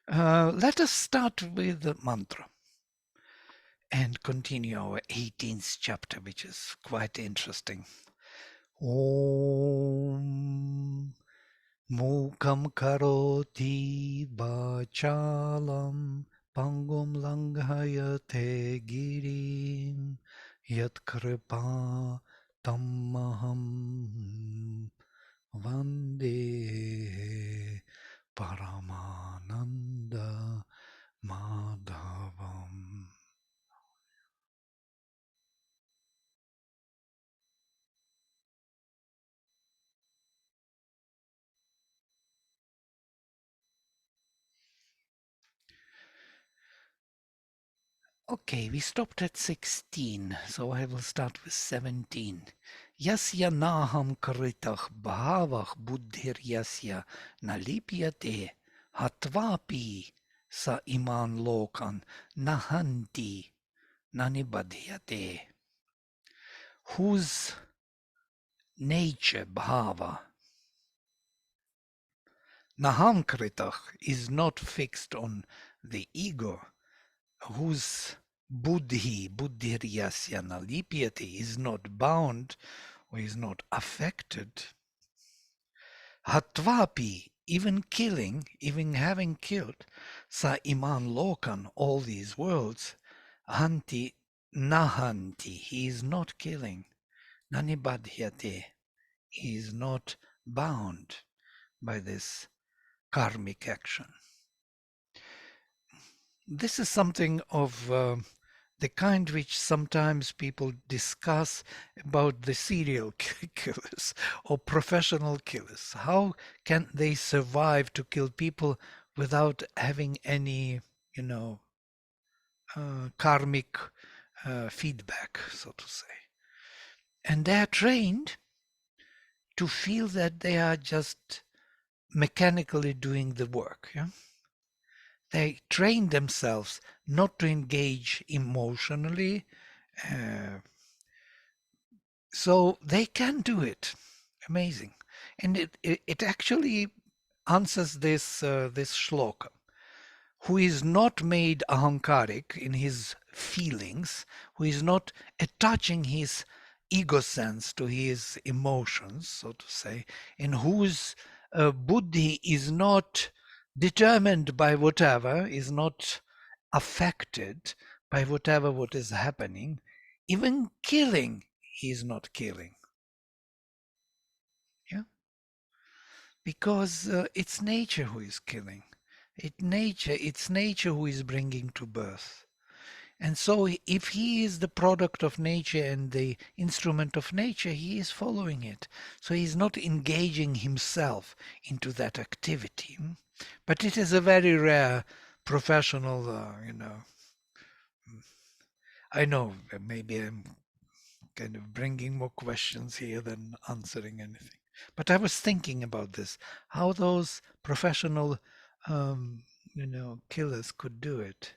Let us start with the mantra and continue our 18th chapter, which is quite interesting. Om Mukam karoti vachalam pangum langhayate girim yat kripa tammaham vande Paramananda Madhavam. Okay, we stopped at 16, so I will start with 17. Yasya naham karitah bhavah buddhir yasya nalipyate hatvapi sa iman lokan nahanti nanibadhyate. Whose nature, bhava, naham karitah, is not fixed on the ego, whose buddhiryasya nalipyate, is not bound or is not affected. Hatvapi, even killing, even having killed, sa iman lokan, all these worlds, hanti nahanti, he is not killing, nanibadhyate, he is not bound by this karmic action. This is something of the kind which sometimes people discuss about the serial killers or professional killers. How can they survive to kill people without having any, karmic feedback, so to say? And they are trained to feel that they are just mechanically doing the work. Yeah? They train themselves not to engage emotionally, uh, so they can do it. Amazing. And it actually answers this shloka. Who is not made ahankarik in his feelings, who is not attaching his ego sense to his emotions, so to say, and whose buddhi is not determined by whatever, is not affected by whatever what is happening, even killing, he is not killing. Yeah, because it's nature who is killing. It's nature who is bringing to birth. And so if he is the product of nature and the instrument of nature, he is following it. So he's not engaging himself into that activity. But it is a very rare professional, I know maybe I'm kind of bringing more questions here than answering anything. But I was thinking about this, how those professional, killers could do it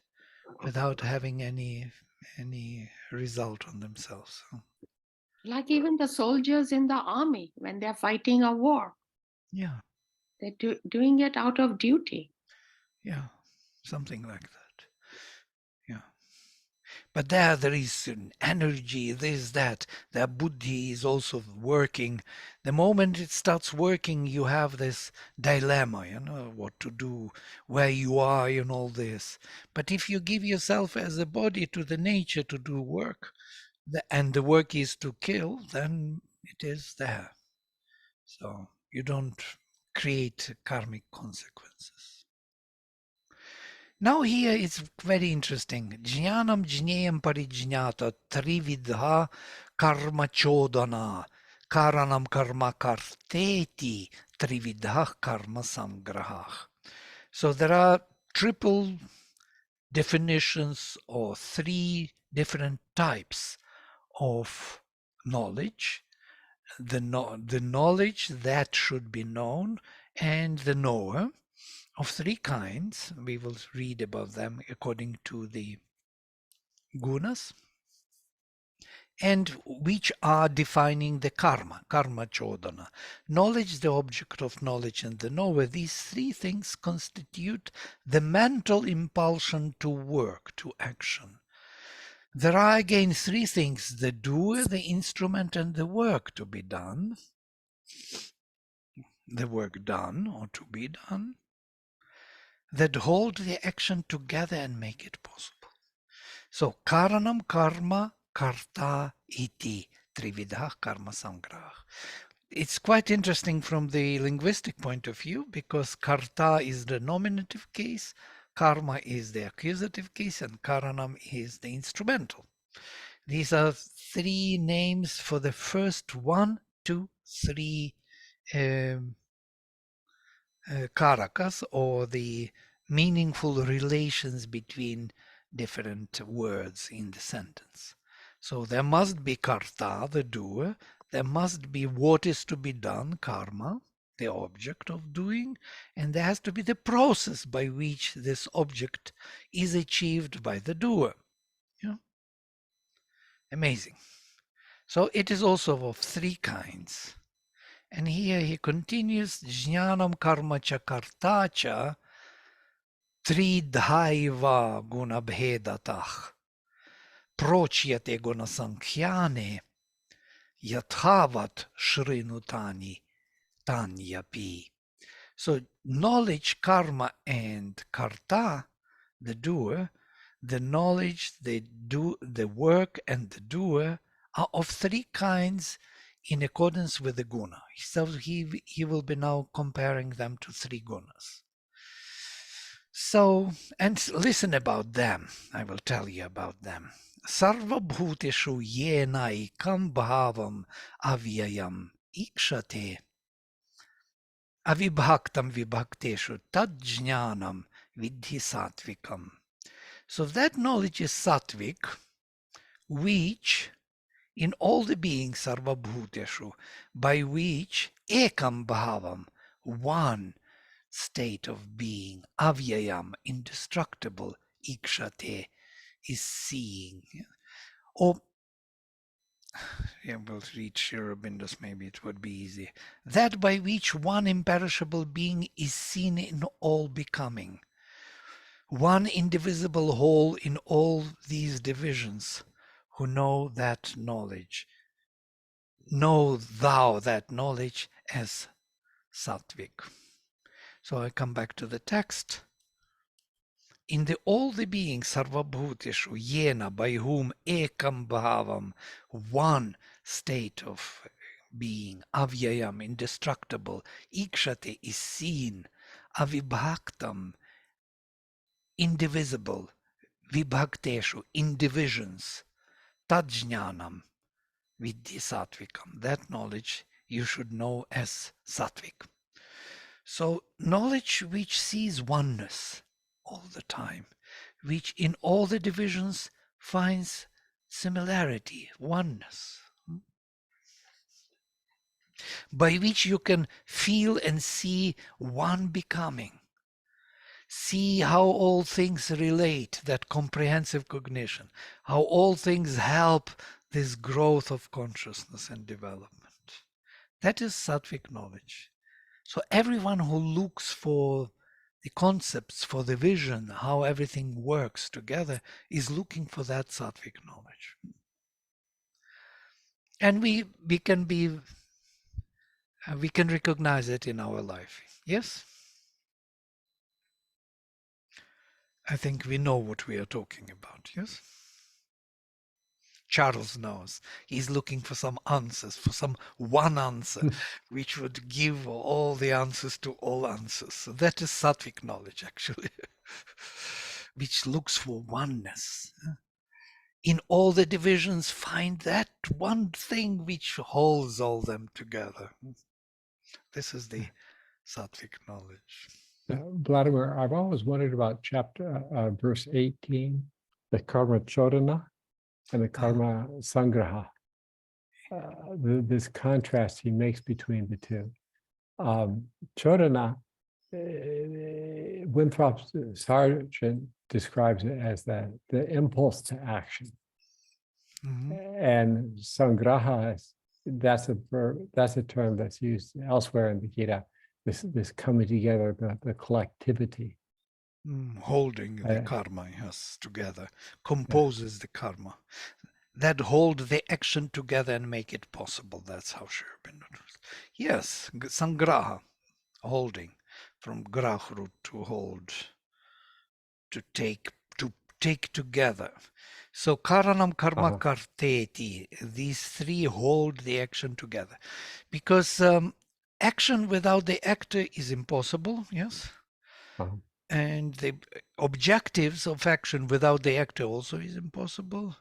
without having any result on themselves. Like even the soldiers in the army, when they're fighting a war, Yeah, they're doing it out of duty. yeah, something like that. Yeah. But there is an energy, there's that. Their buddhi is also working. The moment it starts working, you have this dilemma, what to do, where you are in all this. But if you give yourself as a body to the nature to do work, and the work is to kill, then it is there. So you don't create karmic consequences. Now here it's very interesting. Jnanam jneyam parijnata trividha karma chodana karanam karma karteti trividha karma samgrahah. So there are triple definitions or three different types of knowledge. The knowledge that should be known and the knower, of three kinds. We will read about them according to the gunas. and which are defining the karma chodana. Knowledge, the object of knowledge, and the knower. These three things constitute the mental impulsion to work, to action. There are again three things: the doer, the instrument, and the work to be done. The work done or to be done, that hold the action together and make it possible. So karanam karma karta iti trividha karma sangrah. It's quite interesting from the linguistic point of view, because karta is the nominative case, karma is the accusative case, and karanam is the instrumental. These are three names for the first 1, 2, 3 karakas, or the meaningful relations between different words in the sentence. So there must be karta, the doer, there must be what is to be done, karma, the object of doing, and there has to be the process by which this object is achieved by the doer. Yeah. Amazing. So it is also of three kinds. And here he continues, jnanam karma cha karta cha tridhaiva gunabhedatah procyate gunasankhyane yathavat shrinutani tanyapi. So knowledge, karma, and karta, the doer, the knowledge, the work, and the doer are of three kinds in accordance with the guna. So he will be now comparing them to three gunas. So, and listen about them. I will tell you about them. Sarva bhuteshu yenaikam bhavam avyayam ikshate avibhaktam vibhakteshu tadjnanam vidhi satvikam. So that knowledge is sattvic, which in all the beings sarva bhuteshu, by which ekam bhavam, one state of being, avyayam, indestructible, ikshate, is seeing. Or, yeah, we'll read Shirabindas, maybe it would be easy. That by which one imperishable being is seen in all becoming. One indivisible whole in all these divisions, who know that knowledge. Know thou that knowledge as sattvic. So I come back to the text. In all the beings, sarvabhuteshu, yena, by whom ekam bhavam, one state of being, avyayam, indestructible, ikshate, is seen, avibhaktam, indivisible, vibhakteshu, in divisions, tajnanam, vidhi sattvikam. That knowledge you should know as sattvic. So knowledge which sees oneness all the time, which in all the divisions finds similarity, oneness, by which you can feel and see one becoming. See how all things relate, that comprehensive cognition, how all things help this growth of consciousness and development. That is sattvic knowledge. So everyone who looks for the concepts, for the vision, how everything works together, is looking for that sattvic knowledge. And we can recognize it in our life. Yes? I think we know what we are talking about. Yes? Charles knows. He's looking for some answers, for some one answer, which would give all the answers to all answers. So that is sattvic knowledge, actually, which looks for oneness. In all the divisions, find that one thing which holds all them together. This is the sattvic knowledge. Vladimir, I've always wondered about verse 18, the karma chodana and the karma sangraha. This contrast he makes between the two. Chodana, Winthrop's Sargent describes it as the impulse to action. Mhm. And sangraha, that's a term that's used elsewhere in the Gita. This coming together, the collectivity. Holding the Uh, karma, yes, together, composes the karma. That hold the action together and make it possible. That's how Sri Aurobindo does. Yes, sangraha, holding, from grah root to hold, to take together. So karanam karma uh-huh, karteti, these three hold the action together. Because action without the actor is impossible, yes? uh-huh. And the objectives of action without the actor also is impossible.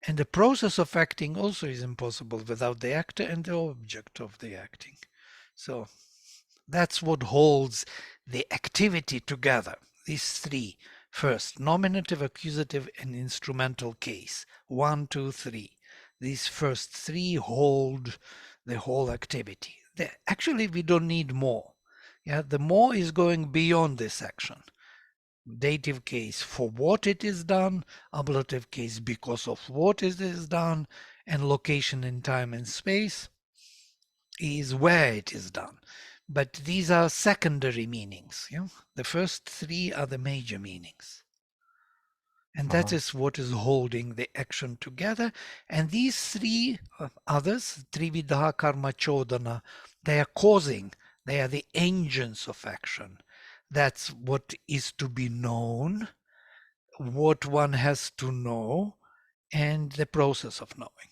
And the process of acting also is impossible without the actor and the object of the acting. So that's what holds the activity together. These three. First, nominative, accusative, and instrumental case. 1, 2, 3. These first three hold the whole activity. Actually, we don't need more. Yeah, the more is going beyond this action. Dative case for what it is done, ablative case because of what it is done, and location in time and space is where it is done. But these are secondary meanings. You know? The first three are the major meanings. And that Uh-huh. is what is holding the action together. And these three others, Trividha Karma Chodana, they are causing, they are the engines of action. That's what is to be known, what one has to know, and the process of knowing,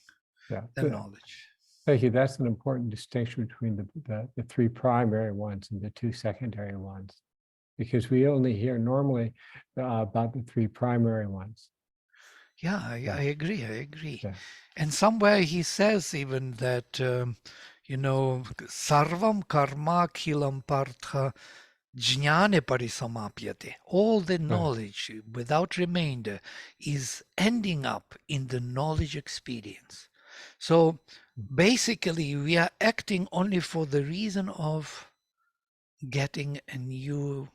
Yeah. the knowledge. Thank you. That's an important distinction between the three primary ones and the two secondary ones, because we only hear normally about the three primary ones. Yeah, I agree. I agree. Yeah. And somewhere he says even that, sarvam karma khilam partha jnane parisamapyate. All the knowledge without remainder is ending up in the knowledge experience. So basically, we are acting only for the reason of getting a new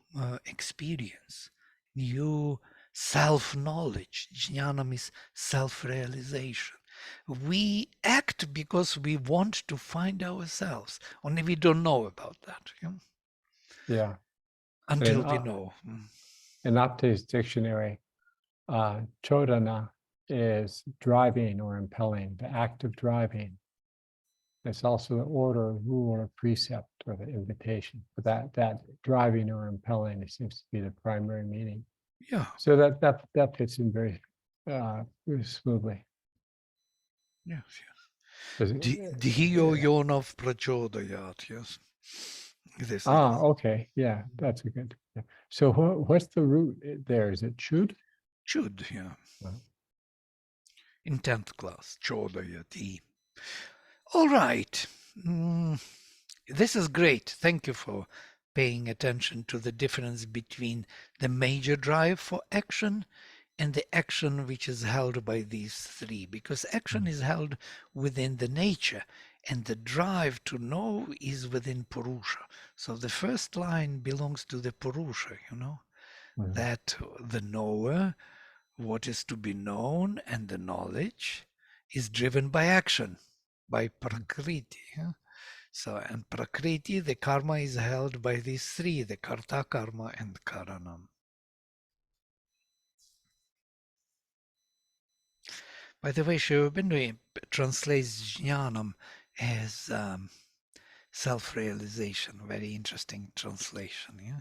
experience, new self-knowledge. Jnanam is self-realization. We act because we want to find ourselves, only we don't know about that, Yeah. until we know. In Apte's dictionary, chodana is driving or impelling, the act of driving. It's also the order, rule, or precept, or the invitation. But that driving or impelling, it seems to be the primary meaning. Yeah, So that fits in very smoothly. yes, Does yes. it- Dhiyo yonov prachodayat, yes. This is okay, yeah, that's a good. Yeah. So what's the root there? Is it chud? chud, yeah. In 10th class, chodayati. All right. This is great. Thank you for paying attention to the difference between the major drive for action and the action which is held by these three, because action is held within the nature and the drive to know is within Purusha. So the first line belongs to the Purusha, that the knower, what is to be known, and the knowledge is driven by action, by Prakriti. So, and Prakriti, the karma is held by these three, the Karta karma and Karanam. By the way, Sri Aurobindo translates jnanam as self-realization. Very interesting translation, yeah?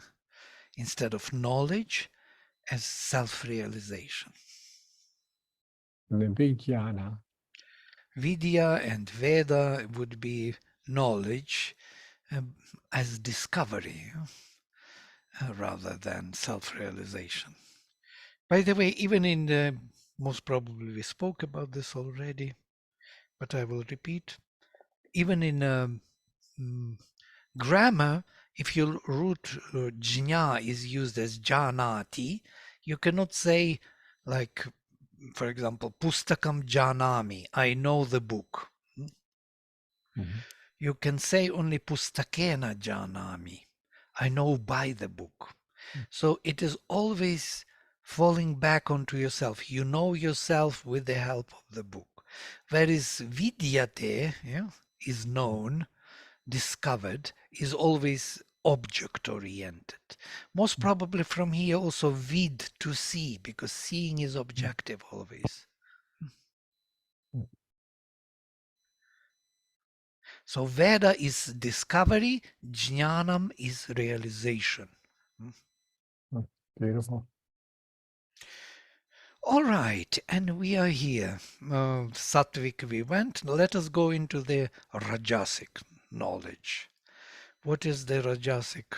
Instead of knowledge, as self-realization. And then vijnana. Vidya and Veda would be knowledge as discovery rather than self-realization. By the way, even in the, most probably we spoke about this already, but I will repeat, even in grammar, if your root jna is used as janati, you cannot say, like, for example, pustakam janami, I know the book. You can say only pustakena janami, I know by the book. So it is always falling back onto yourself. You know yourself with the help of the book. Whereas vidyate, yeah, is known, discovered, is always object oriented. Most probably from here also vid, to see, because seeing is objective always. So Veda is discovery, Jnanam is realization. Beautiful. All right, and we are here. Sattvic we went. Let us go into the Rajasic knowledge. What is the Rajasic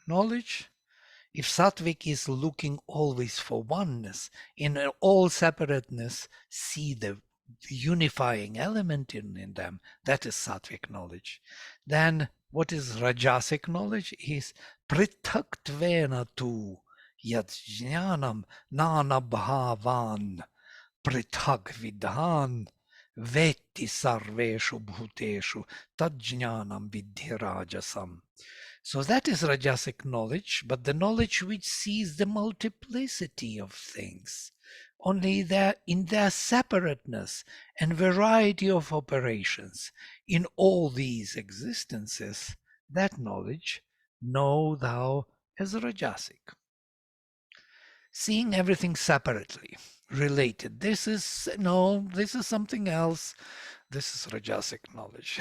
knowledge? If Sattvic is looking always for oneness, in all separateness, see the unifying element in them, that is Sattvic knowledge. Then what is Rajasic knowledge? Is Prithaktvena tu yad jnanam nana bhavan prithak vidhan vetti sarveshu bhuteshu tajnanam vidhi rajasam. So that is Rajasic knowledge, but the knowledge which sees the multiplicity of things, only in their separateness and variety of operations in all these existences, that knowledge know thou as Rajasic. Seeing everything separately, related. This is something else. This is Rajasic knowledge.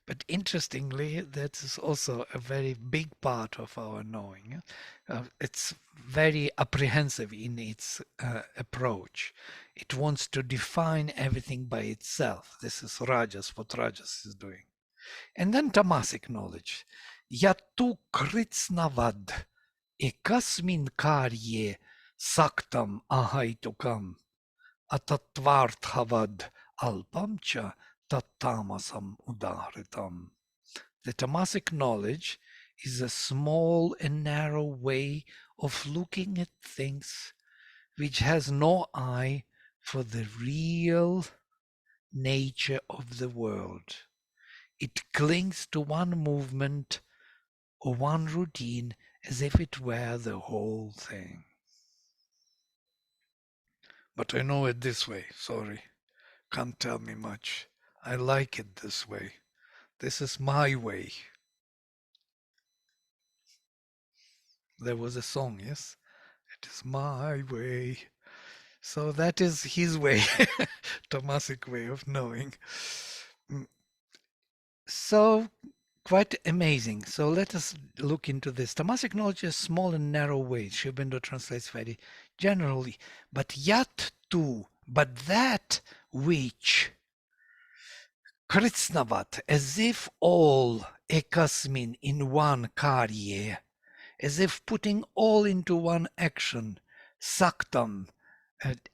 But interestingly, that is also a very big part of our knowing. It's very apprehensive in its approach. It wants to define everything by itself. This is Rajas, what Rajas is doing. And then Tamasic knowledge. Yatu kritsnavad ekasmin karye saktam ahaitukam atatvarthavad alpamcha tattamasam udahritam. The Tamasic knowledge is a small and narrow way of looking at things which has no eye for the real nature of the world. It clings to one movement or one routine as if it were the whole thing. But I know it this way, sorry. Can't tell me much. I like it this way. This is my way. There was a song, yes? It is my way. So that is his way, Tamasic way of knowing. So quite amazing. So let us look into this. Tamasic knowledge is small and narrow way. Sri Aurobindo translates very generally. But yat tu, but that which Kritsnavat, as if all ekasmin in one karye, as if putting all into one action, saktam,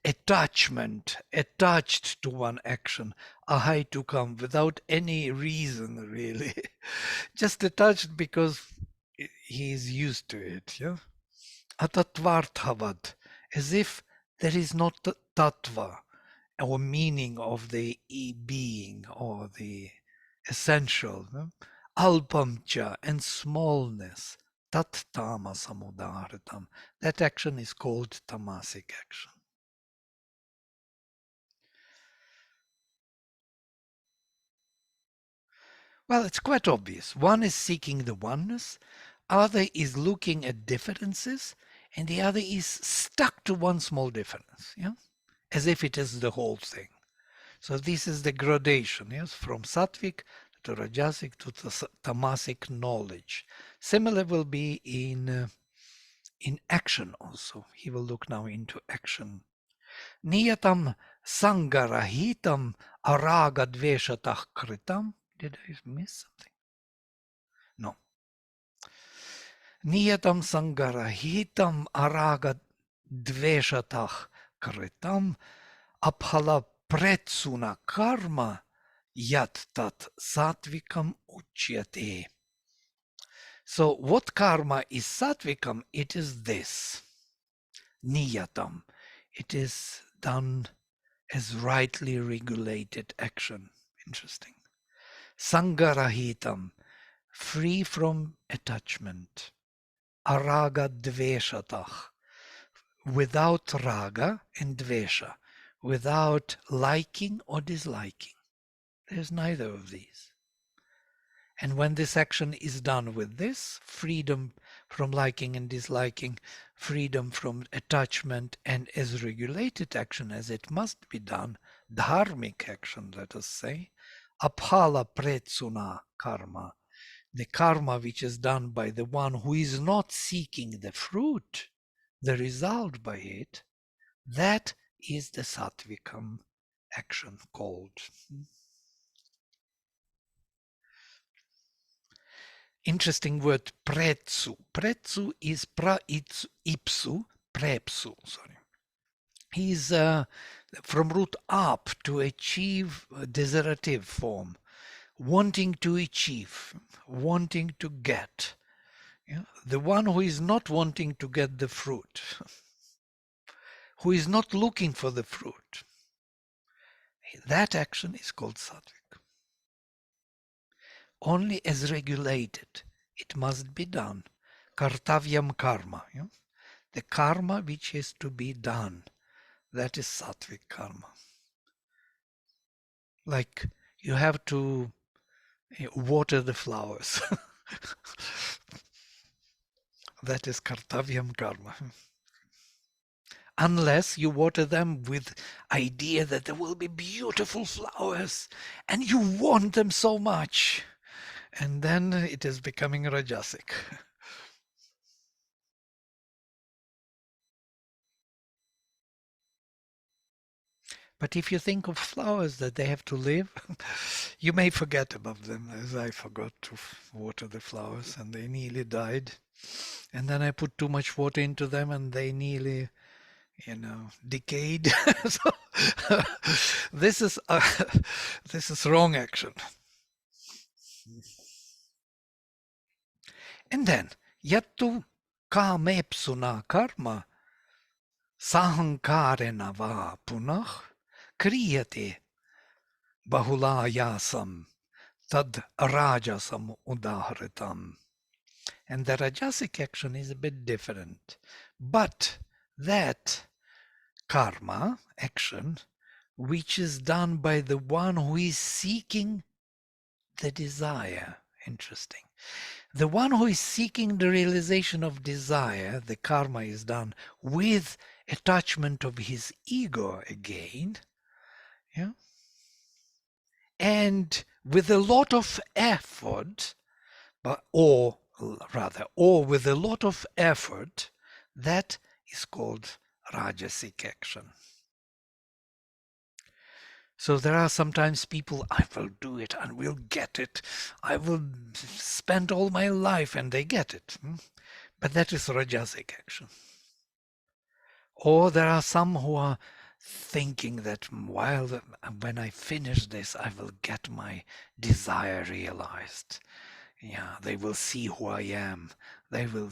attachment, attached to one action, ahai to come, without any reason really, just attached because he is used to it. Yeah, atatvarthavad, as if there is not tattva, or meaning of the being or the essential, no? Alpamcha, and smallness, tat tamasam udahritam. That action is called tamasic action. Well, it's quite obvious. One is seeking the oneness, other is looking at differences, and the other is stuck to one small difference, yeah? As if it is the whole thing. So this is the gradation, yes, from sattvic to rajasic to tamasic knowledge. Similar will be in action also. He will look now into action. Niyatam sangarahitam araga dveshatah kritam. Did I miss something? No. Niyatam sangarahitam araga dveshatah kritam aphala pretsuna karma yat tat sattvikam uchyate. So what karma is sattvikam? It is this. Niyatam. It is done as rightly regulated action. Interesting. Sangarahitam. Free from attachment. araga dveshatach, without raga and dvesha, without liking or disliking. There's neither of these. And when this action is done with this, freedom from liking and disliking, freedom from attachment, and as regulated action as it must be done, dharmic action, let us say, aphala pretsuna karma, the karma which is done by the one who is not seeking the fruit, the result by it, that is the sattvikam action called. Interesting word pretsu. Pretsu is ipsu, prepsu, sorry. He's from root up, to achieve a desiderative form, wanting to achieve, wanting to get. Yeah? The one who is not wanting to get the fruit, who is not looking for the fruit, that action is called sattvic. Only as regulated, it must be done. Kartavyam karma. Yeah? The karma which is to be done, that is sattvic karma. Like you have to water the flowers. That is kartavyam karma. Unless you water them with idea that there will be beautiful flowers and you want them so much, and then it is becoming rajasic. But if you think of flowers that they have to live, you may forget about them, as I forgot to water the flowers and they nearly died. And then I put too much water into them and they nearly, decayed. So this is wrong action. And then yattu kamepsuna karma sahankarena va punah kriyate bahulayasam tad rajasam udahritam. And the rajasic action is a bit different. But that karma action, which is done by the one who is seeking the desire, interesting. The one who is seeking the realization of desire, the karma is done with attachment of his ego again, yeah, and with a lot of effort, or with a lot of effort, that is called rajasic action. So there are sometimes people, I will do it and will get it. I will spend all my life and they get it. But that is rajasic action. Or there are some who are thinking that when I finish this, I will get my desire realized. Yeah, they will see who I am. They will,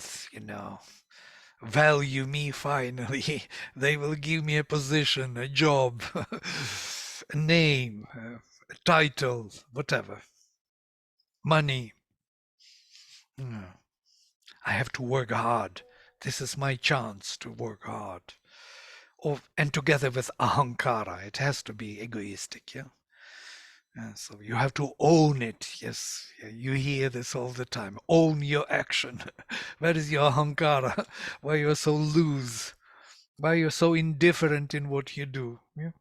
value me finally. They will give me a position, a job, a name, a title, whatever. Money. I have to work hard. This is my chance to work hard. And together with ahankara, it has to be egoistic, yeah? So you have to own it. Yes, you hear this all the time. Own your action. Where is your ahankara? Why you're so loose? Why you're so indifferent in what you do? Yeah?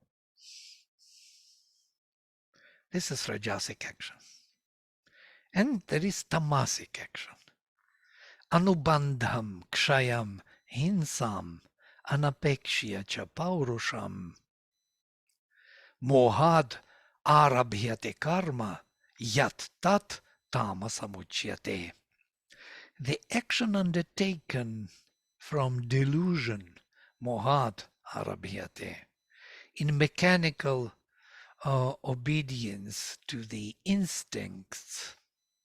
This is rajasic action. And there is tamasic action. Anubandham kshayam hinsam anapekshya cha paurusham mohad arabhyate karma yat tat tamasamuchyate. The action undertaken from delusion, mohad arabhyate, in mechanical obedience to the instincts,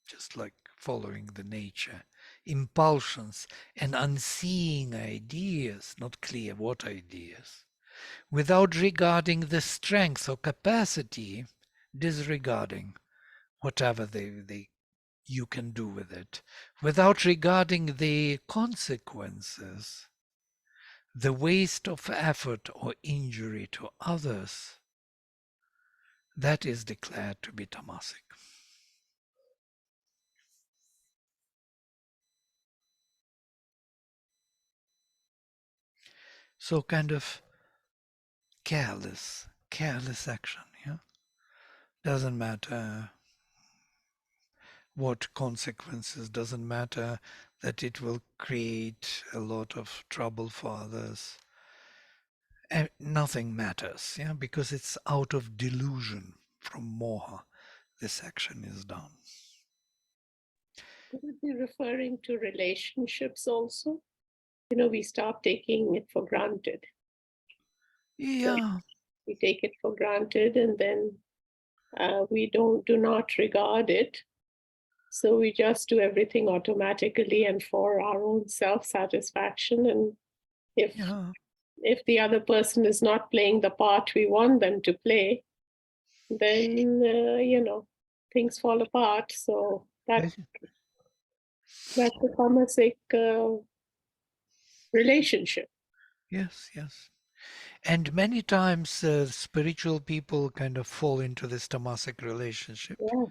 just like following the nature, impulsions and unseeing ideas, not clear what ideas, without regarding the strength or capacity, disregarding whatever they you can do with it without regarding the consequences, the waste of effort or injury to others, that is declared to be tamasic. So kind of careless action, yeah? Doesn't matter what consequences, doesn't matter that it will create a lot of trouble for others. And nothing matters, yeah, because it's out of delusion from moha this action is done. Could it be referring to relationships also? You know, we start taking it for granted. Yeah. We take it for granted, and then we do not regard it. So we just do everything automatically and for our own self-satisfaction. And if the other person is not playing the part we want them to play, then things fall apart. So that's a tamasic relationship. Yes. And many times spiritual people kind of fall into this tamasic relationship. Yes.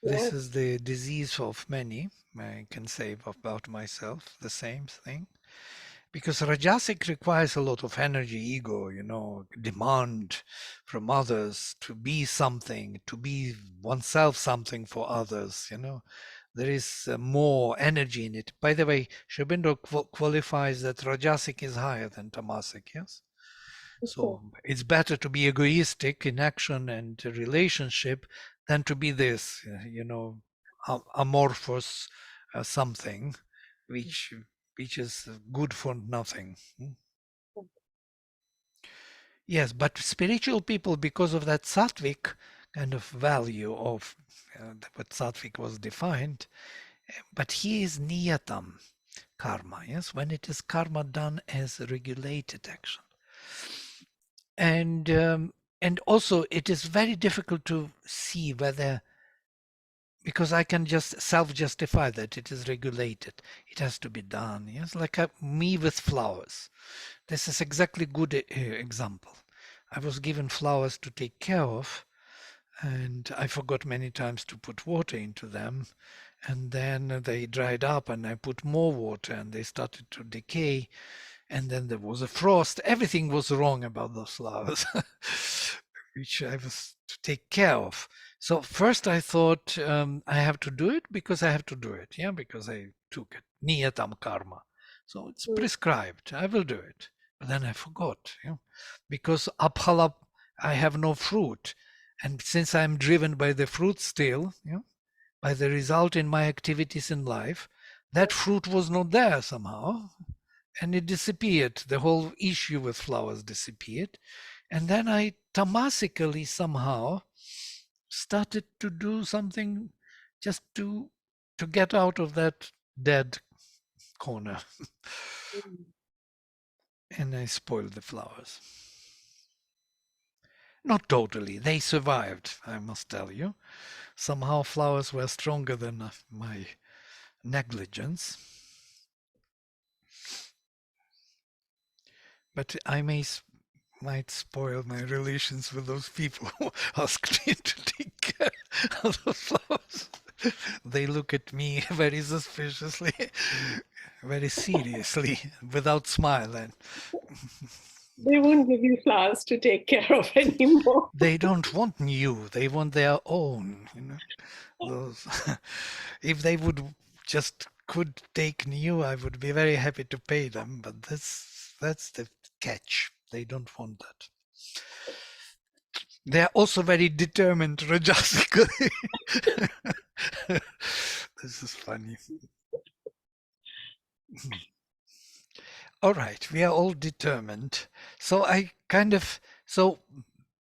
This is the disease of many. I can say about myself the same thing. Because Rajasic requires a lot of energy, ego, demand from others to be something, to be oneself something for others, There is more energy in it. By the way, Sri Aurobindo qualifies that Rajasic is higher than Tamasic, yes? So it's better to be egoistic in action and relationship than to be this, amorphous something, which is good for nothing. Yes, but spiritual people, because of that sattvic kind of value of what sattvic was defined, but he is niyatam karma, yes, when it is karma done as regulated action. And also it is very difficult to see whether, because I can just self-justify that it is regulated. It has to be done. Yes, like me with flowers. This is exactly good example. I was given flowers to take care of, and I forgot many times to put water into them. And then they dried up, and I put more water, and they started to decay. And then there was a frost. Everything was wrong about those flowers, which I was to take care of. So first I thought I have to do it because I have to do it. Yeah, because I took it. Niyatam karma. So it's prescribed. I will do it. But then I forgot, because aphala, I have no fruit. And since I'm driven by the fruit still, by the result in my activities in life, that fruit was not there somehow. And it disappeared. The whole issue with flowers disappeared. And then I tamasically somehow started to do something just to get out of that dead corner. And I spoiled the flowers. Not totally. They survived, I must tell you. Somehow flowers were stronger than my negligence. But I might spoil my relations with those people who asked me to take care of the flowers. They look at me very suspiciously, very seriously, without smiling. They won't give you flowers to take care of anymore. They don't want new, they want their own, Those if they would just could take new, I would be very happy to pay them, but that's the catch. They don't want that. They are also very determined rajasically. This is funny. All right, we are all determined. So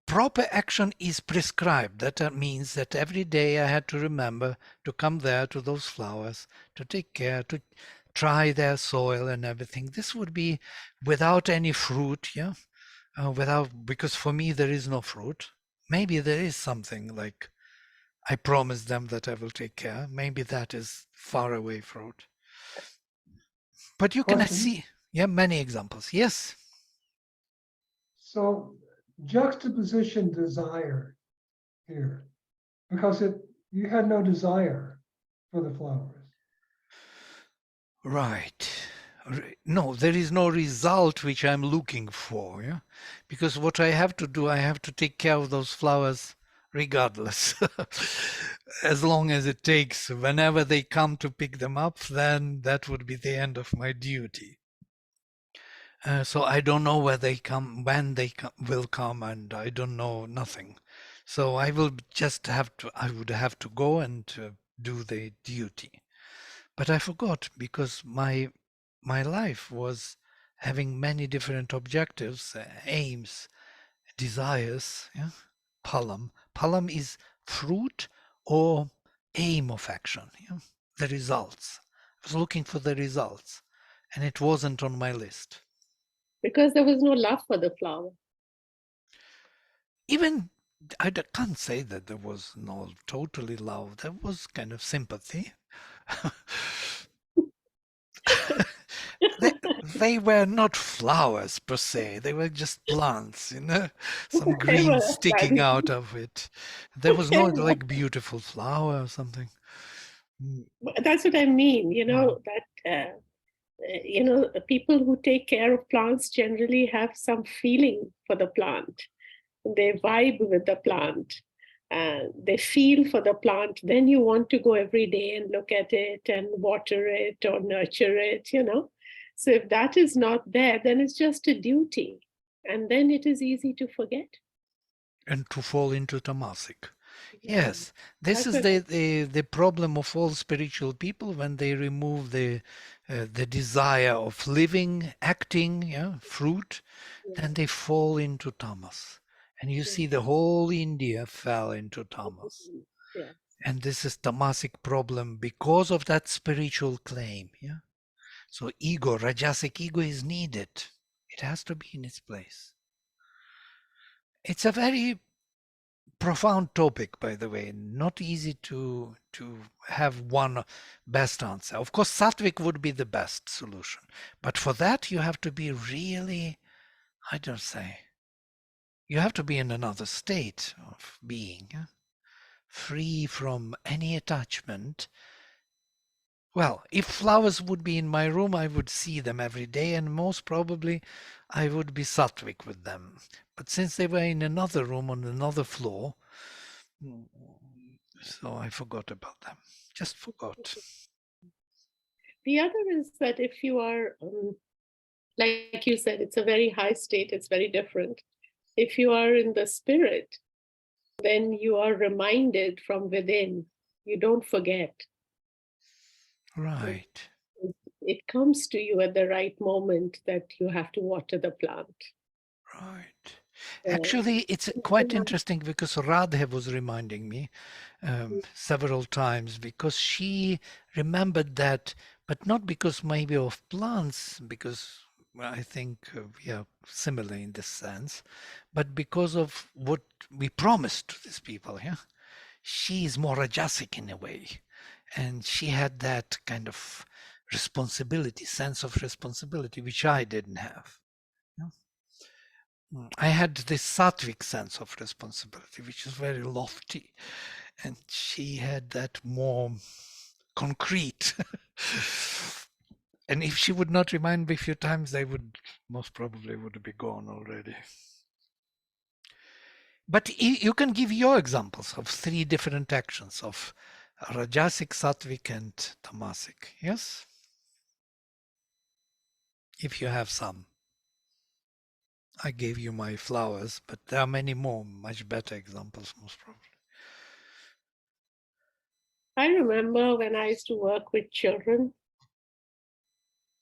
proper action is prescribed. That means that every day I had to remember to come there to those flowers, to take care, to try their soil and everything. This would be without any fruit, yeah? Because for me there is no fruit. Maybe there is something like I promise them that I will take care. Maybe that is far away fruit. But you can Question. see, yeah, many examples. Yes. So juxtaposition desire here, because you had no desire for the flowers. Right. No, there is no result which I'm looking for, yeah? Because what I have to do, I have to take care of those flowers regardless. As long as it takes, whenever they come to pick them up, then that would be the end of my duty. So I don't know where they come, when they will come, and I don't know nothing. So I will just have to, I would have to go and do the duty. But I forgot because my life was having many different objectives, aims, desires. Yeah? Palam. Palam is fruit or aim of action. Yeah? The results. I was looking for the results, and it wasn't on my list. Because there was no love for the flower. Even can't say that there was no totally love. There was kind of sympathy. they, they were not flowers per se. They were just plants, you know, some green Whatever sticking that out of it. There was no like beautiful flower or something. That's what I mean, that people who take care of plants generally have some feeling for the plant. They vibe with the plant. They feel for the plant. Then you want to go every day and look at it and water it or nurture it, So if that is not there, then it's just a duty. And then it is easy to forget. And to fall into tamasic. Yeah. Yes, this That's is what the problem of all spiritual people when they remove the desire of living, acting, yeah, fruit, then they fall into tamas. And you see the whole India fell into tamas. Yeah. And this is tamasic problem because of that spiritual claim. Yeah. So ego, rajasic ego is needed. It has to be in its place. It's a very profound topic, by the way. Not easy to have one best answer. Of course, sattvic would be the best solution, but for that you have to be really, I don't say, you have to be in another state of being, yeah? Free from any attachment. Well, if flowers would be in my room, I would see them every day, and most probably I would be sattvic with them. But since they were in another room on another floor, so I forgot about them. Just forgot. The other is that if you are, like you said, it's a very high state, it's very different. If you are in the spirit, then you are reminded from within. You don't forget. Right. It comes to you at the right moment that you have to water the plant. Right. Actually, it's quite interesting because Radhe was reminding me several times because she remembered that, but not because maybe of plants, because I think we are similar in this sense, but because of what we promised to these people. Yeah, she is more rajasic in a way, and she had that kind of responsibility, sense of responsibility, which I didn't have. I had this sattvic sense of responsibility, which is very lofty, and she had that more concrete. And if she would not remind me a few times, they would most probably would be gone already. But you can give your examples of 3 different actions of rajasic, sattvic, and tamasic. Yes, if you have some. I gave you my flowers, but there are many more, much better examples, most probably. I remember when I used to work with children,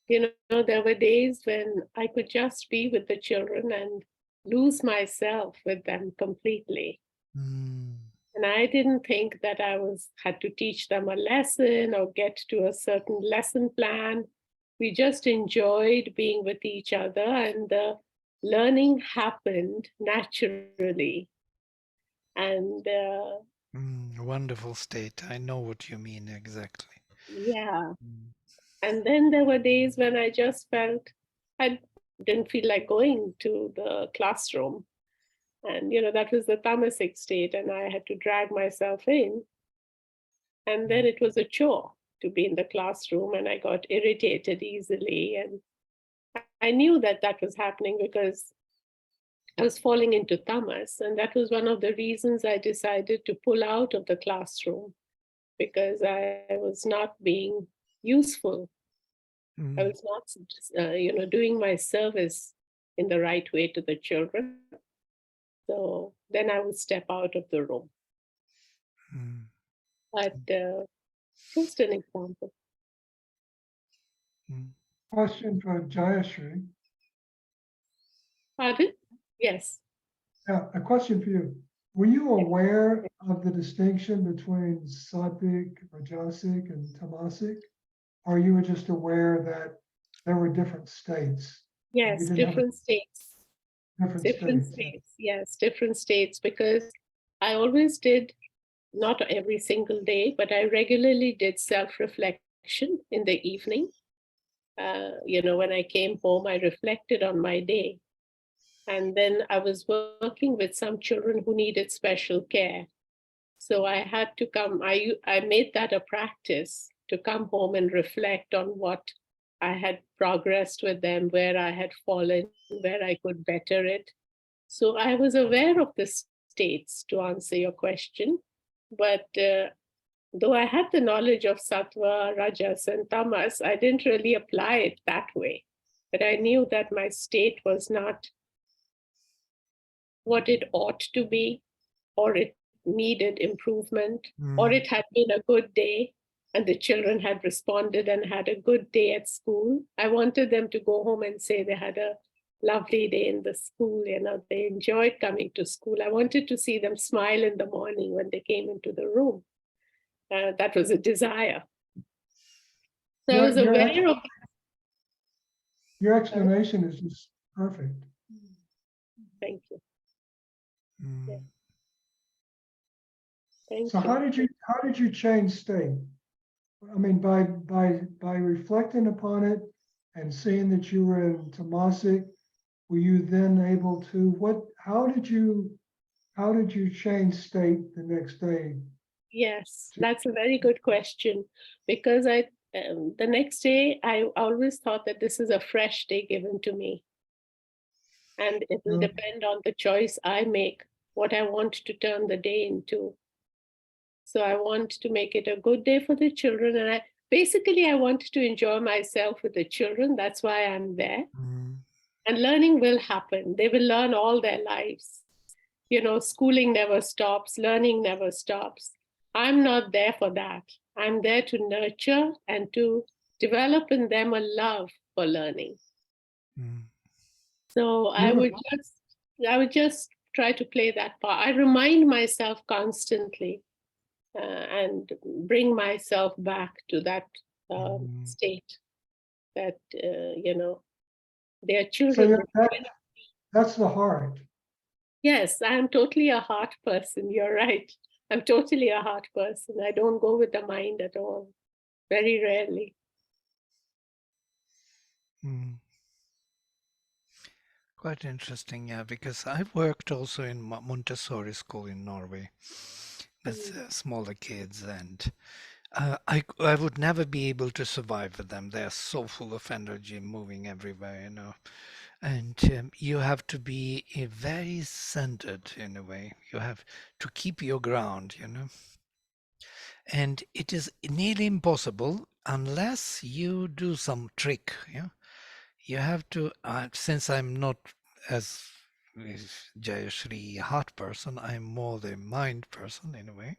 there were days when I could just be with the children and lose myself with them completely. Mm. And I didn't think that I had to teach them a lesson or get to a certain lesson plan. We just enjoyed being with each other, and the learning happened naturally. And Wonderful state. I know what you mean exactly. Yeah. Mm. And then there were days when I just felt I didn't feel like going to the classroom. And, that was the tamasic state, and I had to drag myself in. And then it was a chore to be in the classroom, and I got irritated easily. And I knew that that was happening because I was falling into tamas. And that was one of the reasons I decided to pull out of the classroom because I was not being useful. I Mm. was not, doing my service in the right way to the children. So then I would step out of the room. Mm. But just an example. Mm. Question for Jayashree. Pardon? Yes. Yeah, a question for you. Were you aware of the distinction between sattvic, rajasic, and tamasic? Or you were just aware that there were different states? And you Yes, didn't have different states. different Different states. Yeah. states. Yes, different states. Because I always did, not every single day, but I regularly did self reflection in the evening. When I came home, I reflected on my day. And then I was working with some children who needed special care. So I had to come, I made that a practice to come home and reflect on what I had progressed with them, where I had fallen, where I could better it. So I was aware of the states, to answer your question. But though I had the knowledge of sattva, rajas, and tamas, I didn't really apply it that way. But I knew that my state was not what it ought to be, or it needed improvement, or Mm. it had been a good day and the children had responded and had a good day at school. I wanted them to go home and say they had a lovely day in the school, they enjoyed coming to school. I wanted to see them smile in the morning when they came into the room. That was a desire. So I Your, was your, aware of. your Sorry? explanation is just perfect. Thank you. Yeah, Mm. thank So you. how did you change state? I mean, by reflecting upon it and seeing that you were in tamasic, were you then able to how did you change state the next day? Yes, that's a very good question because the next day I always thought that this is a fresh day given to me, and it will Uh, depend on the choice I make what I want to turn the day into. So I want to make it a good day for the children, and I want to enjoy myself with the children. That's why I'm there, Mm. and learning will happen. They will learn all their lives. Schooling never stops, learning never stops. I'm not there for that. I'm there to nurture and to develop in them a love for learning. Mm. So Beautiful. I would just try to play that part. I remind myself constantly and bring myself back to that Mm. state that they are So children. that's the heart. Yes, I'm totally a heart person. You're right. I'm totally a heart person. I don't go with the mind at all. Very rarely. Mm. Quite interesting, yeah, because I worked also in Montessori school in Norway with Mm. smaller kids, and I would never be able to survive with them. They're so full of energy, moving everywhere. And you have to be very centered in a way. You have to keep your ground. And it is nearly impossible unless you do some trick. Yeah, you have to. Since I'm not as Jayashri heart person, I'm more the mind person in a way.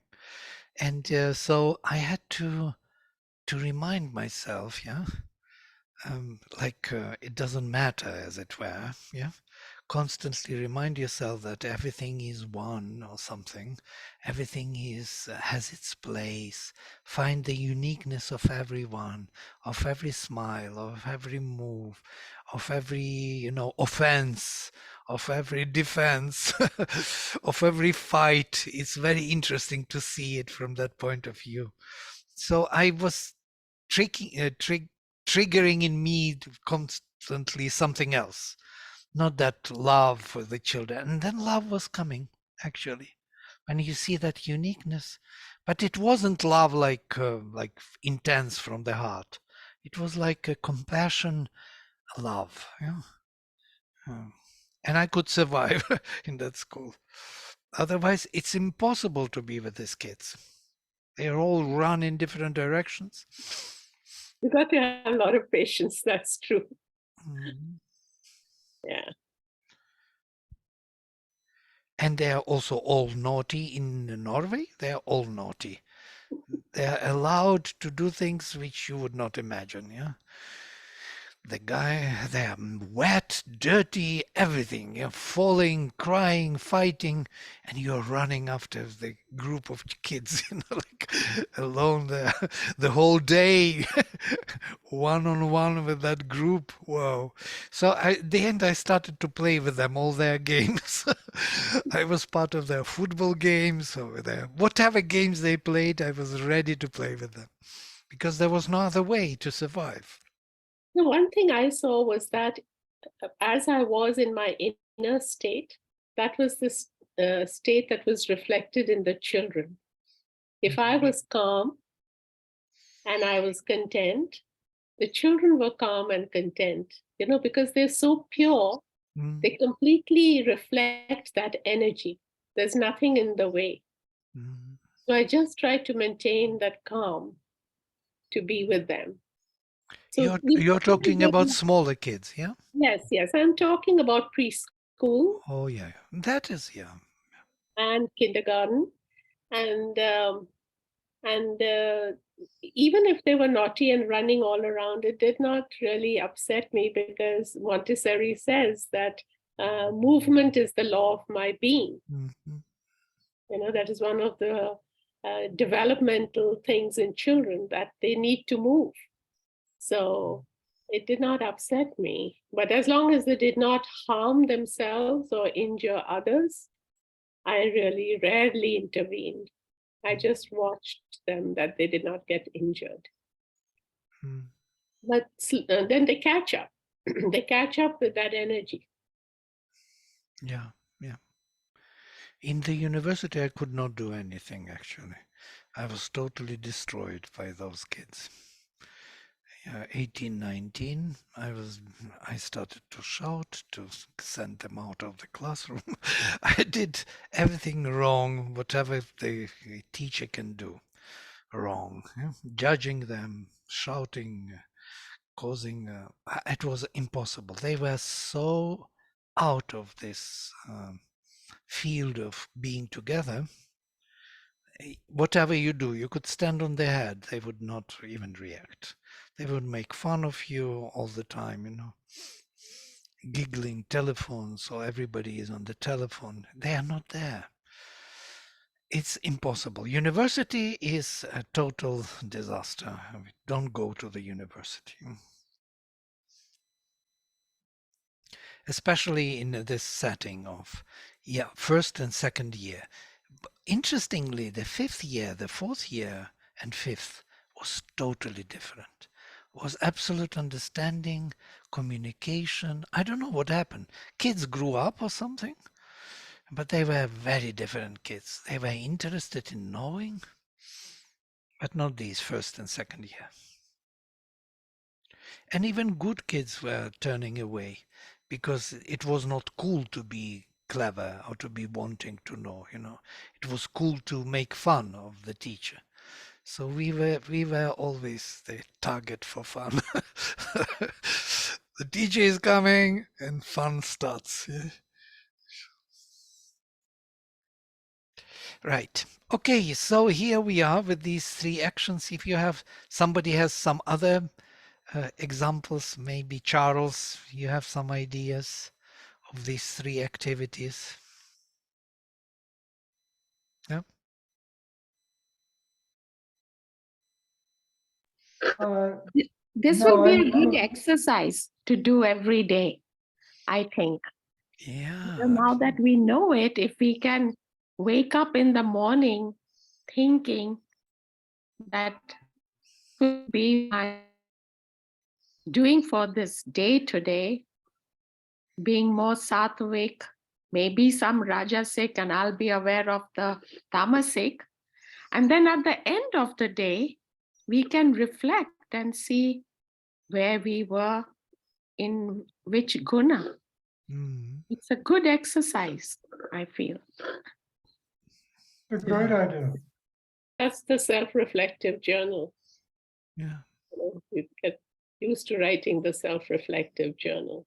And so I had to remind myself, yeah, like it doesn't matter, as it were, yeah, constantly remind yourself that everything is one or something, everything is has its place. Find the uniqueness of everyone, of every smile, of every move, of every offense, of every defense, of every fight. It's very interesting to see it from that point of view. So I was triggering in me constantly something else, not that love for the children. And then love was coming, actually, when you see that uniqueness. But it wasn't love like intense from the heart. It was like a compassion love. Yeah. And I could survive in that school. Otherwise, it's impossible to be with these kids. They all run in different directions. You got to have a lot of patience. That's true. Mhm. Yeah. And they are also all naughty in Norway. They are all naughty. They are allowed to do things which you would not imagine. Yeah. The guy, they're wet, dirty, everything. You're falling, crying, fighting, and you're running after the group of kids, like alone there the whole day, one on one with that group. Wow. So at the end, I started to play with them, all their games. I was part of their football games or their whatever games they played, I was ready to play with them because there was no other way to survive. The one thing I saw was that as I was in my inner state, that was this state that was reflected in the children. If I was calm and I was content, the children were calm and content, because they're so pure, Mm. they completely reflect that energy. There's nothing in the way. Mm. So I just try to maintain that calm to be with them. So You're talking about smaller kids, yeah? yes, I'm talking about preschool Oh yeah, that is yeah. and kindergarten, and even if they were naughty and running all around, it did not really upset me because Montessori says that movement is the law of my being. Mm-hmm. That is one of the developmental things in children, that they need to move. So it did not upset me. But as long as they did not harm themselves or injure others, I really rarely intervened. I just watched them that they did not get injured. Mm. But then they catch up. They catch up with that energy. Yeah, yeah. In the university, I could not do anything actually. I was totally destroyed by those kids. 18, 19, I started to shout to send them out of the classroom. I did everything wrong, whatever the teacher can do wrong. Yeah? Judging them, shouting, causing it was impossible. They were so out of this field of being together. Whatever you do, you could stand on their head, they would not even react. They would make fun of you all the time, giggling telephones, so everybody is on the telephone. They are not there. It's impossible. University is a total disaster. Don't go to the university. Especially in this setting of first and second year. Interestingly, the fifth year, the fourth year and fifth was totally different. Was absolute understanding, communication. I don't know what happened. Kids grew up or something, but they were very different kids. They were interested in knowing, but not these first and second year. And even good kids were turning away because it was not cool to be clever or to be wanting to know. It was cool to make fun of the teacher. So we were always the target for fun. The teacher is coming and fun starts. Yeah? Right. Okay, so here we are with these three actions. If somebody has some other examples, maybe Charles, you have some ideas of these three activities. Yeah. This No, will be I'm, a good exercise to do every day, I think. Yeah. Now that we know it, if we can wake up in the morning thinking that could be my doing for this day today, being more sattvic, maybe some rajasic, and I'll be aware of the tamasic. And then at the end of the day, we can reflect and see where we were in which guna. Mm. It's a good exercise, I feel. a great Yeah. idea. That's the self-reflective journal. Yeah. You get used to writing the self-reflective journal.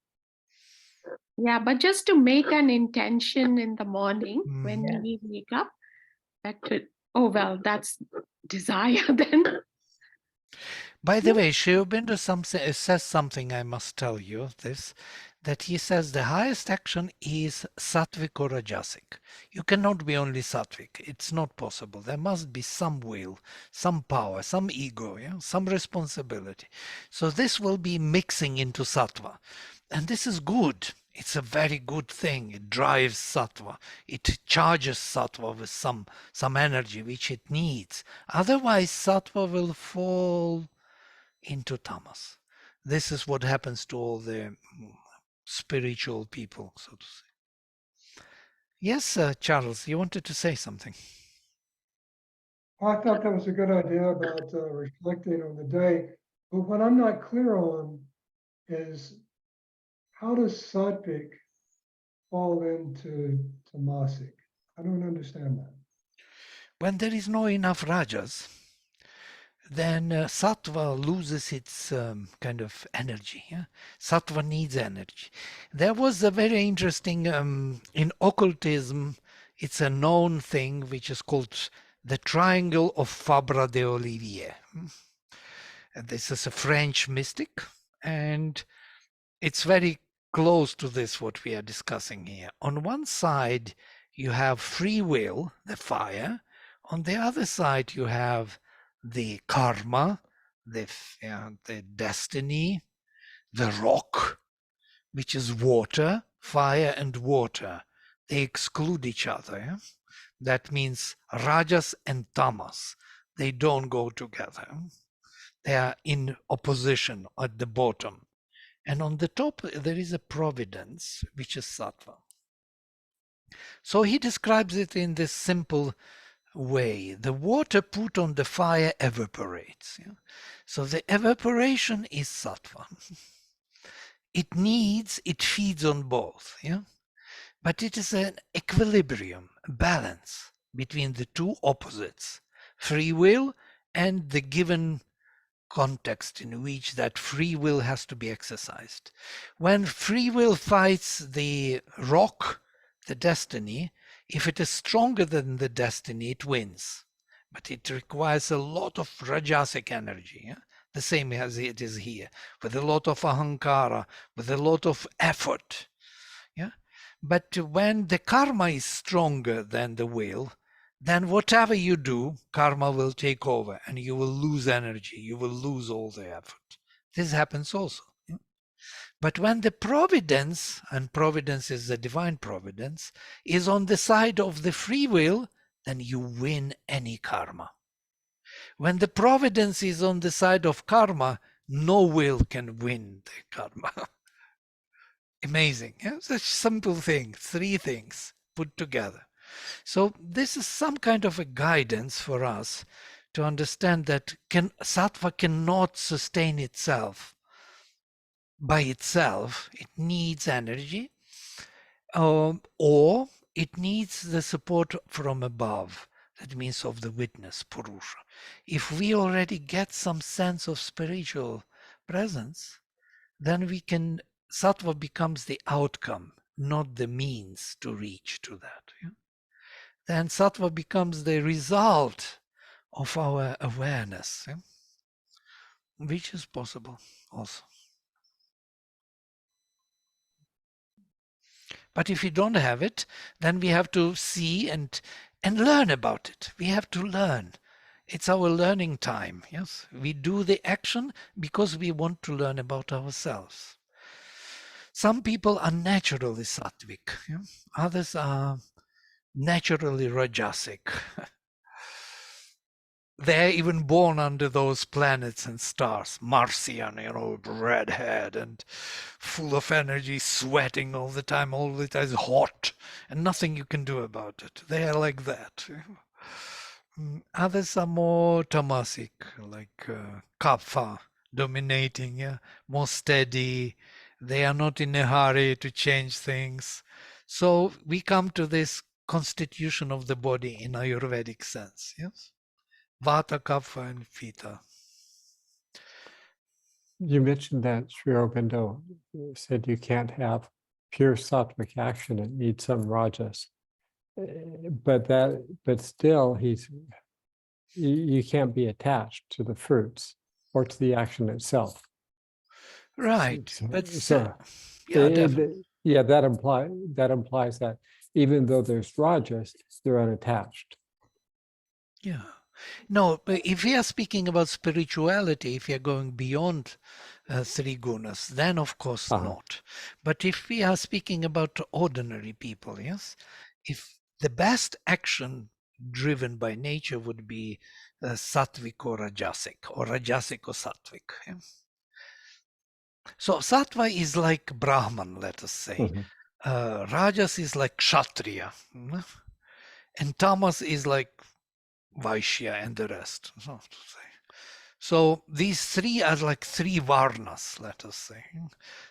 Yeah, but just to make an intention in the morning when we wake up, that could, oh, well, that's desire then. By the way, Sri Aurobindo says something I must tell you this, that he says the highest action is sattvic or rajasic. You cannot be only sattvic. It's not possible. There must be some will, some power, some ego, yeah? Some responsibility. So this will be mixing into sattva. And this is good. It's a very good thing. It drives sattva. It charges sattva with some energy which it needs. Otherwise, sattva will fall into tamas. This is what happens to all the spiritual people, so to say. Yes, Charles, you wanted to say something. I thought that was a good idea about reflecting on the day. But what I'm not clear on is how does sattvic fall into tamasic? I don't understand that. When there is no enough rajas, then sattva loses its kind of energy. Yeah? Sattva needs energy. There was a very interesting, in occultism, it's a known thing which is called the triangle of Fabre d'Olivier. This is a French mystic, and it's very close to this what we are discussing here. On one side, you have free will, the fire. On the other side, you have the karma, the destiny, the rock, which is water, fire and water. They exclude each other. Yeah? That means rajas and tamas. They don't go together. They are in opposition at the bottom. And on the top, there is a providence, which is sattva. So he describes it in this simple way. The water put on the fire evaporates. Yeah? So the evaporation is sattva. It feeds on both. Yeah? But it is an equilibrium, a balance between the two opposites, free will and the given context in which that free will has to be exercised. When free will fights the rock, the destiny, if it is stronger than the destiny, it wins. But it requires a lot of rajasic energy, yeah? The same as it is here, with a lot of ahankara, with a lot of effort. Yeah? But when the karma is stronger than the will, then whatever you do, karma will take over and you will lose energy. You will lose all the effort. This happens also. Yeah? But when the providence, and providence is the divine providence, is on the side of the free will, then you win any karma. When the providence is on the side of karma, no will can win the karma. Amazing. Yeah? Such simple things, three things put together. So this is some kind of a guidance for us to understand that sattva cannot sustain itself by itself. It needs energy, or it needs the support from above. That means of the witness, Purusha. If we already get some sense of spiritual presence, then sattva becomes the outcome, not the means to reach to that. Yeah? Then sattva becomes the result of our awareness, yeah? Which is possible also. But if we don't have it, then we have to see and learn about it. We have to learn. It's our learning time. Yes, we do the action because we want to learn about ourselves. Some people are naturally sattvic. Yeah? Others are naturally rajasic. They're even born under those planets and stars. Martian, redhead and full of energy, sweating all the time hot, and nothing you can do about it. They are like that. Others are more tamasic, like kapha, dominating, yeah, more steady. They are not in a hurry to change things. So we come to this constitution of the body in Ayurvedic sense, yes? Vata, Kapha, and Pitta. You mentioned that Sri Aurobindo said you can't have pure sattvic action, it needs some rajas. But still you can't be attached to the fruits or to the action itself. Right, but yeah, definitely. that implies that even though there's rajas, they're unattached. Yeah. No, but if we are speaking about spirituality, if we are going beyond three gunas, then of course not. But if we are speaking about ordinary people, yes, if the best action driven by nature would be sattvic or rajasic or sattvic. Yeah? So sattva is like Brahman, let us say. Rajas is like Kshatriya. And tamas is like Vaishya and the rest. So to say. So these three are like three varnas, let us say.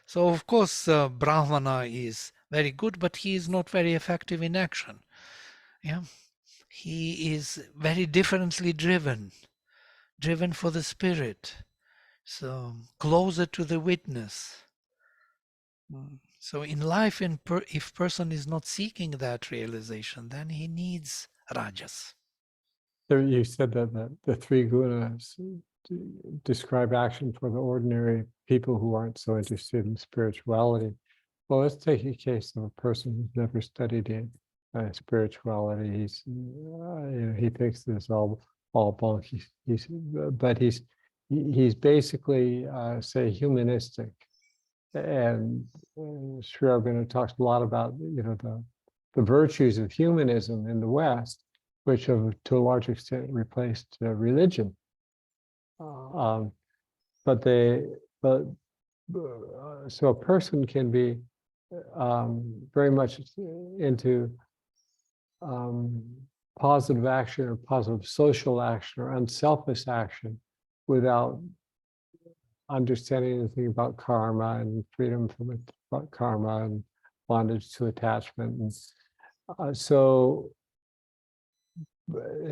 So of course, Brahmana is very good, but he is not very effective in action. Yeah, he is very differently driven for the spirit. So closer to the witness. So in life, if person is not seeking that realization, then he needs rajas. There, you said that the three gunas describe action for the ordinary people who aren't so interested in spirituality. Well, let's take a case of a person who's never studied spirituality. He thinks this all bunk. But he's basically say humanistic, and Sri Aurobindo talks a lot about the virtues of humanism in the West, which have to a large extent replaced religion. But so a person can be very much into positive action or positive social action or unselfish action without understanding anything about karma and freedom from karma and bondage to attachment. And so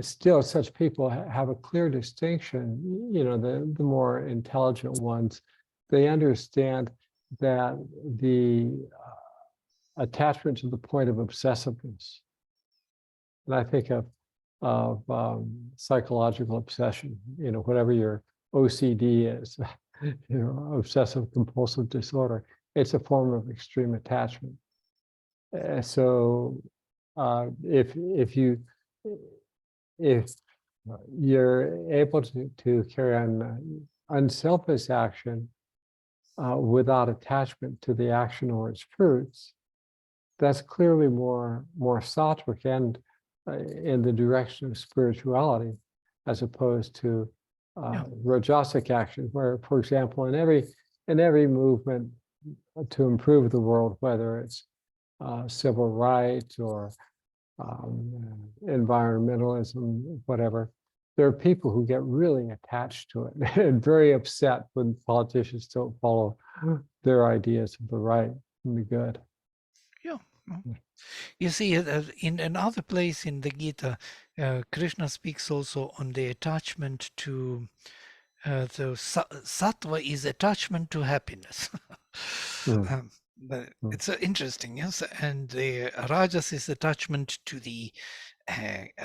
still such people have a clear distinction. The more intelligent ones, they understand that the attachment to the point of obsessiveness, and I think of psychological obsession, whatever your OCD is, obsessive compulsive disorder, it's a form of extreme attachment. So if you're able to carry on unselfish action without attachment to the action or its fruits, that's clearly more sattvic and in the direction of spirituality, as opposed to rajasic action, where, for example, in every movement to improve the world, whether it's civil rights or environmentalism, whatever, there are people who get really attached to it and very upset when politicians don't follow their ideas of the right and the good. Yeah. You see, in another place in the Gita, Krishna speaks also on the attachment to the sattva is attachment to happiness. It's interesting, yes. And the rajas is attachment to the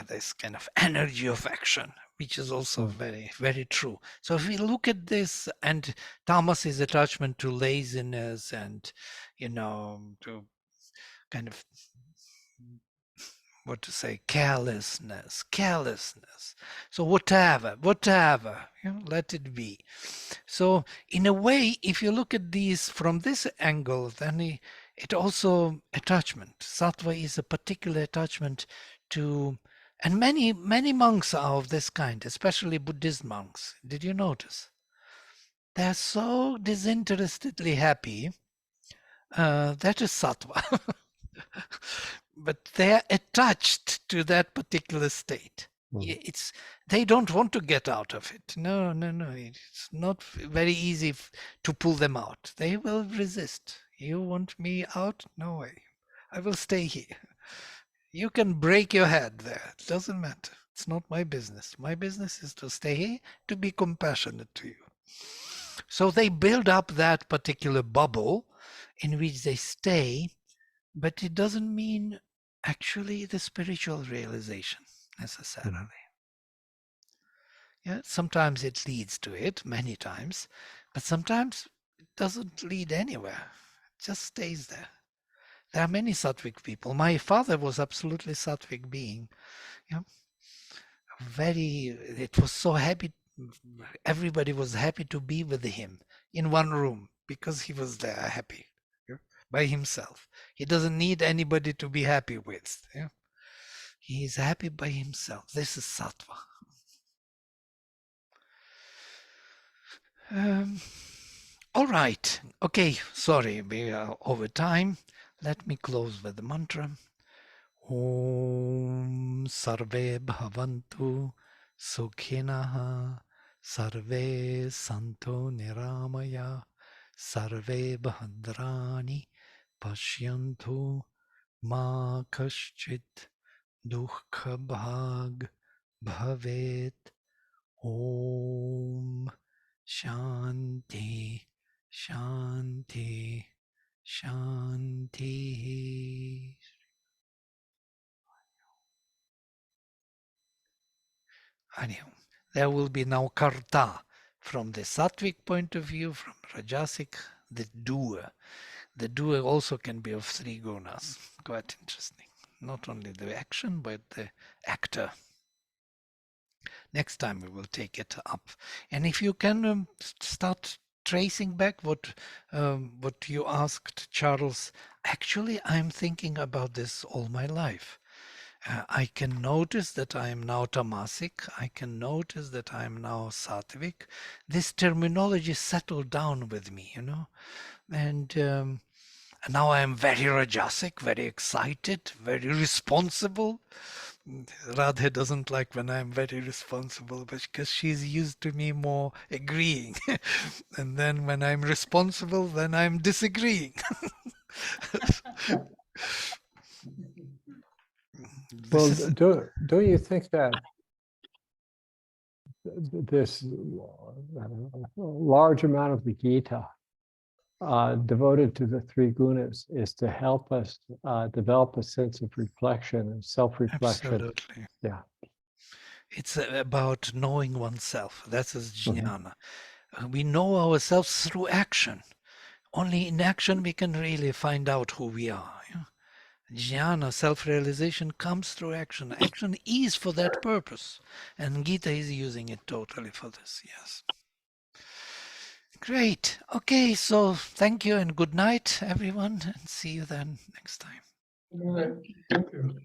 this kind of energy of action, which is also very, very true. So if we look at this, and tamas is attachment to laziness and to kind of, what to say, carelessness. So whatever, let it be. So in a way, if you look at these from this angle, then it also attachment. Sattva is a particular attachment to, and many monks are of this kind, especially Buddhist monks. Did you notice? They're so disinterestedly happy. That is sattva. But they're attached to that particular state. It's they don't want to get out of it. No. It's not very easy to pull them out. They will resist. You want me out? No way. I will stay here. You can break your head there. It doesn't matter. It's not my business. My business is to stay here, to be compassionate to you. So they build up that particular bubble in which they stay, but it doesn't mean actually the spiritual realization necessarily. Yeah, sometimes it leads to it, many times, but sometimes it doesn't lead anywhere. It just stays there. There are many sattvic people. My father was absolutely sattvic being. Yeah, it was so happy. Everybody was happy to be with him in one room because he was there happy, yeah, by himself. He doesn't need anybody to be happy with. Yeah. He is happy by himself. This is sattva. All right. Okay. Sorry, we are over time. Let me close with the mantra. Om Sarve Bhavantu Sukhinaha Sarve Santo Niramaya Sarve Bhadrani Pashyantu Ma Kaschit Dukkha Bhag Bhavet. Om Shanti Shanti Shanti. Anyhow, there will be now karta from the sattvic point of view, from rajasic, the doer. The doer also can be of three gunas. Quite interesting. Not only the action, but the actor. Next time we will take it up. And if you can start tracing back what you asked, Charles, actually I'm thinking about this all my life. I can notice that I am now tamasic. I can notice that I am now sattvic. This terminology settled down with me, and now I am very rajasic, very excited, very responsible. Radha doesn't like when I'm very responsible, but because she's used to me more agreeing. And then when I'm responsible, then I'm disagreeing. Well, do you think that this large amount of the Gita devoted to the three gunas is to help us develop a sense of reflection and self-reflection? Absolutely. Yeah. It's about knowing oneself. That's jnana. We know ourselves through action. Only in action we can really find out who we are. Jnana, self-realization, comes through action. Action is for that purpose. And Gita is using it totally for this, yes. Great. Okay, so thank you and good night, everyone. And see you then next time. All right, thank you.